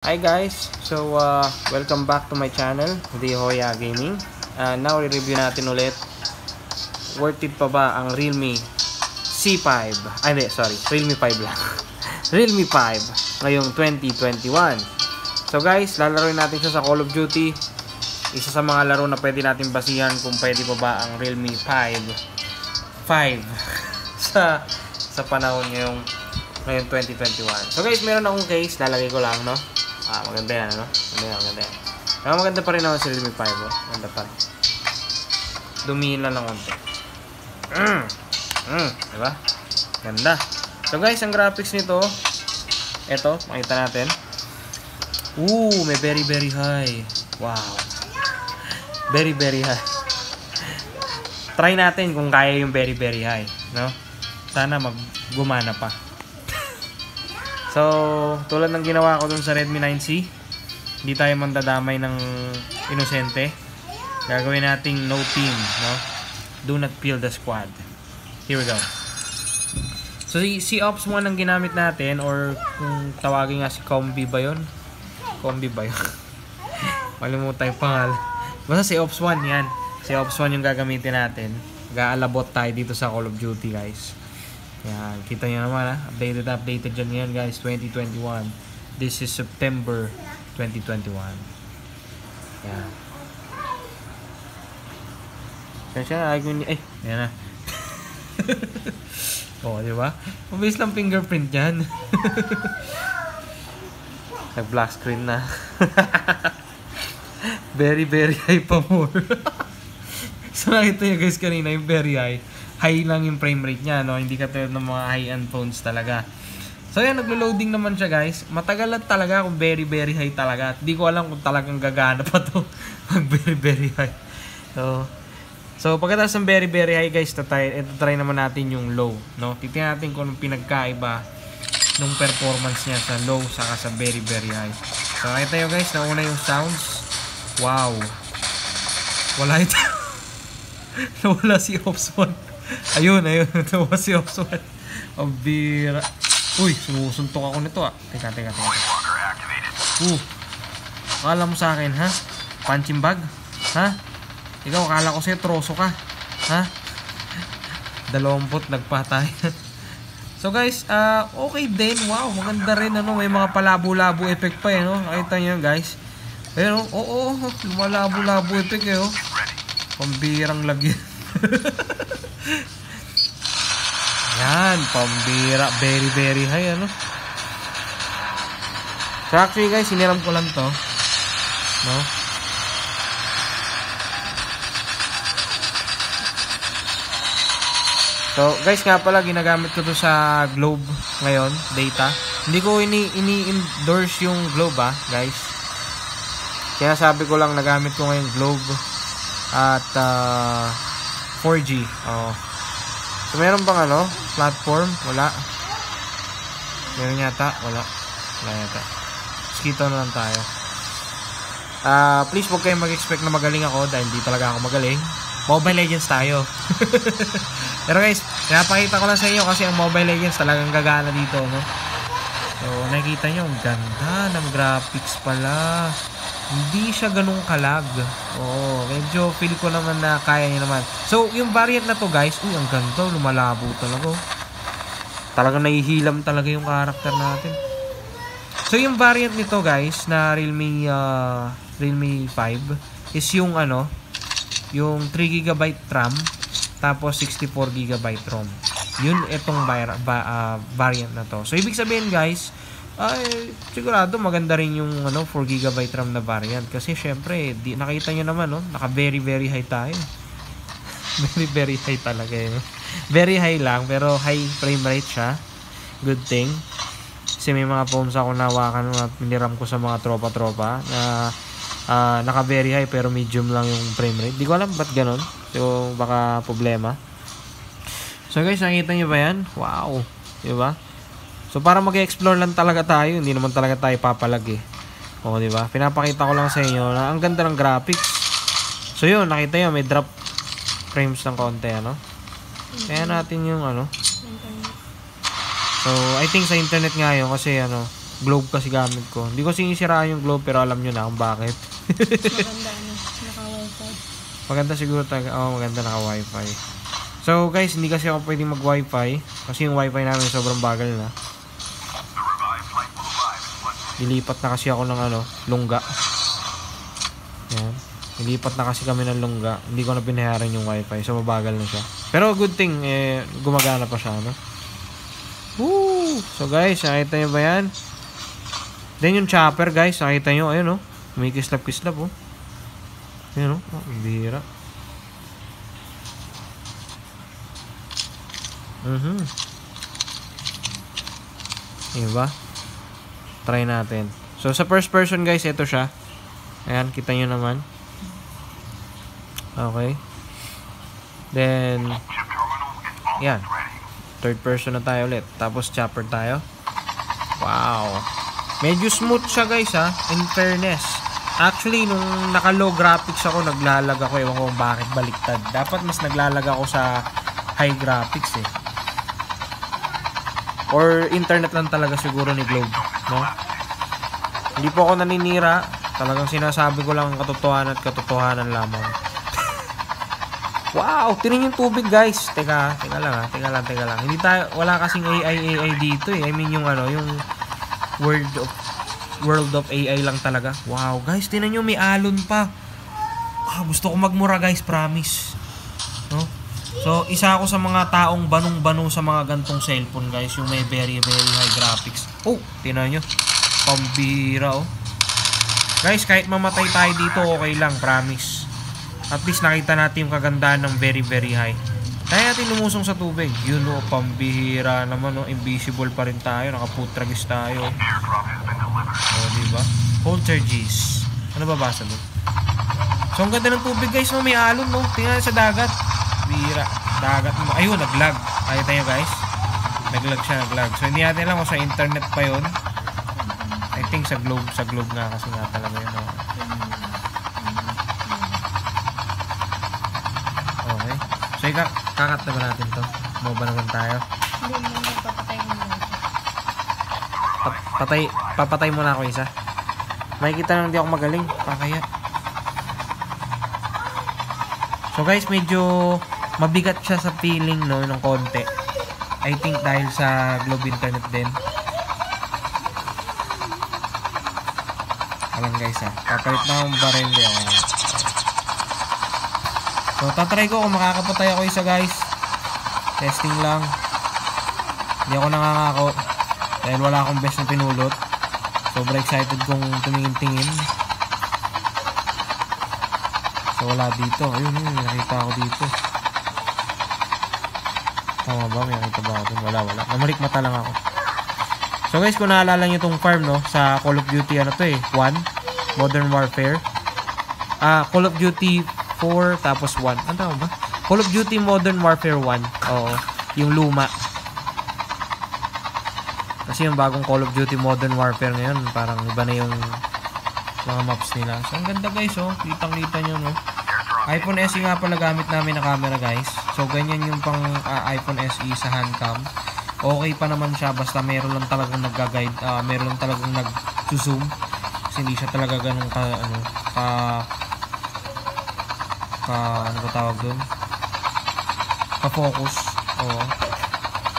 Hi guys, so welcome back to my channel, The Hoya Gaming. Now i-review natin ulit, worth it pa ba ang Realme C5? Hindi, sorry, Realme 5 lang. Realme 5 ngayong 2021. So guys, lalaroin natin siya sa Call of Duty. Isa sa mga laro na pwede natin basihan kung pwede pa ba ang Realme 5 sa panahon ngayong 2021. So guys, meron akong case, lalagay ko lang, no? Maganda yan, ano? Maganda yan. Pero maganda pa rin naman sa Realme 5, oh. Maganda pa rin. Dumihin lang ng konti. Diba? Ganda. So guys, ang graphics nito, eto, makita natin. May very high. Wow. Very high. Try natin kung kaya yung very high, no? Sana gumana pa. So, tulad ng ginawa ko dun sa Redmi 9C, hindi tayo mandadamay ng inosente. Gagawin nating no team, no? Do not kill the squad. Here we go. So, si Ops 1 ang ginamit natin, or kung tawagin nga si Combi ba yun? Combi ba yun? Malimutan yung pangalan. Basta si Ops 1 yan. Si Ops 1 yung gagamitin natin. Gaalabot tayo dito sa Call of Duty, guys. Yan, kita nyo naman, ha? Updated dyan ngayon, guys, 2021. This is September 2021. Yan. Kaya yan na. Diba? Mabilis lang fingerprint yan. Nag-black screen na. Very high pa more. So nakita nyo guys kanina yung very high. High lang yung frame rate niya, no? Hindi katulad ng mga high-end phones talaga. So yan, naglo-loading naman siya, guys. Matagal lang talaga kung very high talaga. At di ko alam kung talagang gagana pa to mag very high. So pagkatapos ng very high, guys, try naman natin yung low, no? Titingnan natin kung anong pinagkaiba ng performance niya sa low saka sa very high. So nakita nyo, guys, nauna yung sounds. Wow. Wala ito. Nawala si Ops 1. Ayun. Nawa si Ops 1. Ang bira. Uy, sumusuntok ako nito, ah. Teka. Akala mo sa akin, ha? Punching bag? Ha? Ikaw, akala ko sa'yo, troso ka. Ha? 20 nagpatay. So guys, okay din. Wow, maganda rin, ano? May mga palabo-labo effect pa, no? Nakita nyo, guys. Pero, lumalabo-labo effect, eh, oh. Pambirang lagyan. Yan, pambira. Very high, ano? So actually, guys, hiniram ko lang to, no? So guys, nga pala, ginagamit ko to sa Globe ngayon, data. Hindi ko ini-endorse yung Globe, guys. Kaya sabi ko lang, nagamit ko ngayon Globe at 4G. So meron bang platform? Wala. Meron yata? Wala yata. Skito na lang tayo. Please huwag kayong mag-expect na magaling ako dahil hindi talaga ako magaling. Mobile Legends tayo. Pero guys, pinapakita ko lang sa inyo kasi ang Mobile Legends talagang gagana dito, no? So nakikita nyo, ang ganda ng graphics pala. Hindi siya ganun kalag. Medyo feel ko naman na kaya niya naman. So, yung variant na to, guys, ang ganda, lumalabo talaga. Talagang nahihilam talaga yung character natin. So, yung variant nito, guys, na Realme 5 is yung yung 3GB RAM tapos 64GB ROM. Yun itong variant na to. So, ibig sabihin, guys, sigurado maganda rin yung 4GB RAM na variant kasi syempre nakita nyo naman, no? Naka very high tayo. Very high talaga yun. Very high lang pero high frame rate siya. Good thing kasi may mga phones ako nawakan at piniram ko sa mga tropa na naka very high pero medium lang yung frame rate. Di ko alam ba't ganon, so baka problema. So guys, nakita nyo ba yan? Wow, diba? So para mag-explore lang talaga tayo, hindi naman talaga tayo papalag, eh. Di ba? Pinapakita ko lang sa inyo na ang ganda ng graphics. So yun, nakita nyo may drop frames ng konti, ano? Kaya natin yung So I think sa internet nga yun kasi Globe kasi gamit ko. Hindi ko sinisiraan yung globe pero alam nyo na kung bakit. Maganda naka-wifi. Maganda siguro talaga. Maganda naka-wifi. So guys, hindi kasi ako pwedeng mag-wifi kasi yung wifi namin sobrang bagal na. Ilipat na kasi ako ng lungga. Yan. Ilipat na kasi kami ng lungga. Hindi ko na binayaran yung wifi. So mabagal na siya. Pero good thing, gumagana pa siya, no? Woo! So guys, nakita nyo ba yan? Then yung chopper guys, nakita nyo, ayun may kislap-kislap ayun ang bihira. Diba? Try natin. So sa first person guys, ito siya. Ayan, kita nyo naman. Okay. Then, yan. Third person na tayo ulit. Tapos chopper tayo. Wow. Medyo smooth siya guys in fairness. Actually, nung naka-low graphics ako, naglalag ako. Ewan ko kung bakit baliktad. Dapat mas naglalag ako sa high graphics Or internet lang talaga siguro ni Globe. No? Hindi po ako naninira. Talagang sinasabi ko lang ang katotohanan at katotohanan lamang. Wow, tinan yung tubig guys. Teka lang. Hindi tayo, wala kasing AI dito I mean yung yung world of AI lang talaga. Wow, guys, tinan nyo may alon pa. Gusto ko magmura guys, promise. No? So, isa ako sa mga taong banong-bano sa mga gantong cellphone guys, yung may very high graphics. Tinan nyo. Pambira Guys, kahit mamatay tayo dito, okay lang, promise. At least nakita natin yung kagandahan ng very high. Kaya natin lumusong sa tubig. Yun pambihira naman invisible pa rin tayo. Nakaputragis tayo. Diba? Poltergeist. Ano ba basa doon? So ang ganda ng tubig guys may alon Tingnan sa dagat. Bihira. Dagat ayun, naglag. Nakita nyo guys? Naglag siya. So hindi natin alam kung sa internet pa yun. I think sa globe nga kasi nga talaga yun Okay. So kakat na ba natin to? Mo ba naman tayo? Hindi mo papatay mo na. Papatay muna ako isa. Makikita nang hindi ako magaling. Pakaya. So guys, medyo mabigat siya sa feeling ng konti. I think dahil sa Globe Internet din. Alam guys papalit na akong baril So tatry ko kung makakapatay ako isa guys. Testing lang. Hindi ako nangangako dahil wala akong best na pinulot. Sobra excited kong tumingin-tingin. So wala dito. Ayun, may nakita ako dito. Tama ba? May nakita ba ako? Wala. Namalik mata lang ako. So guys, kung naalala nyo itong farm sa Call of Duty 1, Modern Warfare. Call of Duty 4 tapos 1. Ano tawag ba? Call of Duty Modern Warfare 1. Oo, yung luma. Kasi yung bagong Call of Duty Modern Warfare ngayon, parang iba na yung mga maps nila. So ang ganda guys kitang-kita nyo iPhone SE nga pala gamit namin na camera guys. So ganyan yung pang iPhone SE sa handcam. Okay pa naman siya basta meron lang talagang nagga-guide, meron lang talagang nag-zoom. Kasi hindi siya talaga ganun ano ba tawag doon? Ka-focus. Oo.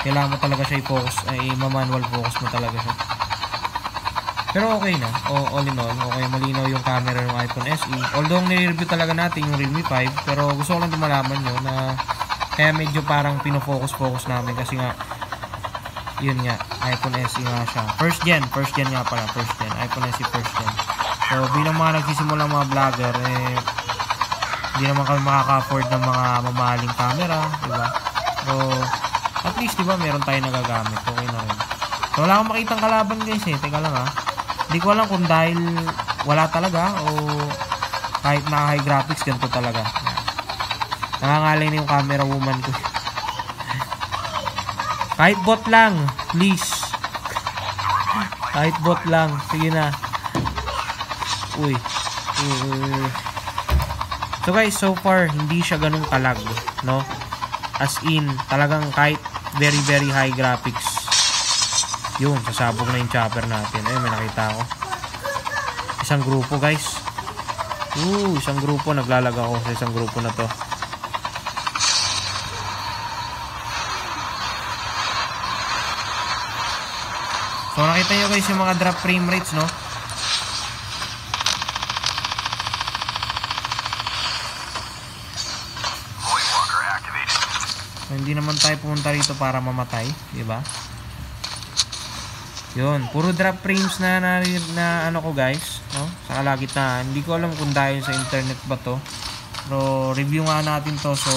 Kailangan mo talaga siya i-focus, ma-manual focus mo talaga siya. Pero okay na. All in all, okay, malinaw yung camera ng iPhone SE. Although nire-review talaga natin yung Realme 5, pero gusto ko lang malaman nyo na kaya medyo parang pino-focus namin kasi nga yun nga, iPhone SE nga siya. First gen nga pala, iPhone SE first gen. So bilang mga nagsisimula mga vlogger, hindi naman kami makaka-afford ng mga mamahaling camera, diba? So at least diba meron tayong nagagamit, okay na rin. So wala akong makitang kalaban guys teka lang hindi ko alam kung dahil wala talaga o kahit na high graphics ganito talaga. Nangangalay na yung camera woman ko. Kahit bot lang, please. Kahit bot lang, sige na. Uy. So guys, so far hindi siya ganung kalag, As in, talagang kahit very high graphics Yun, sasabog na yung chopper natin. Ayun, may nakita ako. Isang grupo, guys. Isang grupo. Naglalag ako sa isang grupo na to. So, nakita nyo guys yung mga drop frame rates, no? So, hindi naman tayo pumunta rito para mamatay, di ba? Yun, puro drop frames na ano ko guys, no? Sa kalagitnaan. Hindi ko alam kung dahil sa internet ba to. Pero review nga natin to, so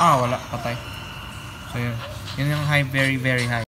wala, patay. So yun. Yun yung high, very very high.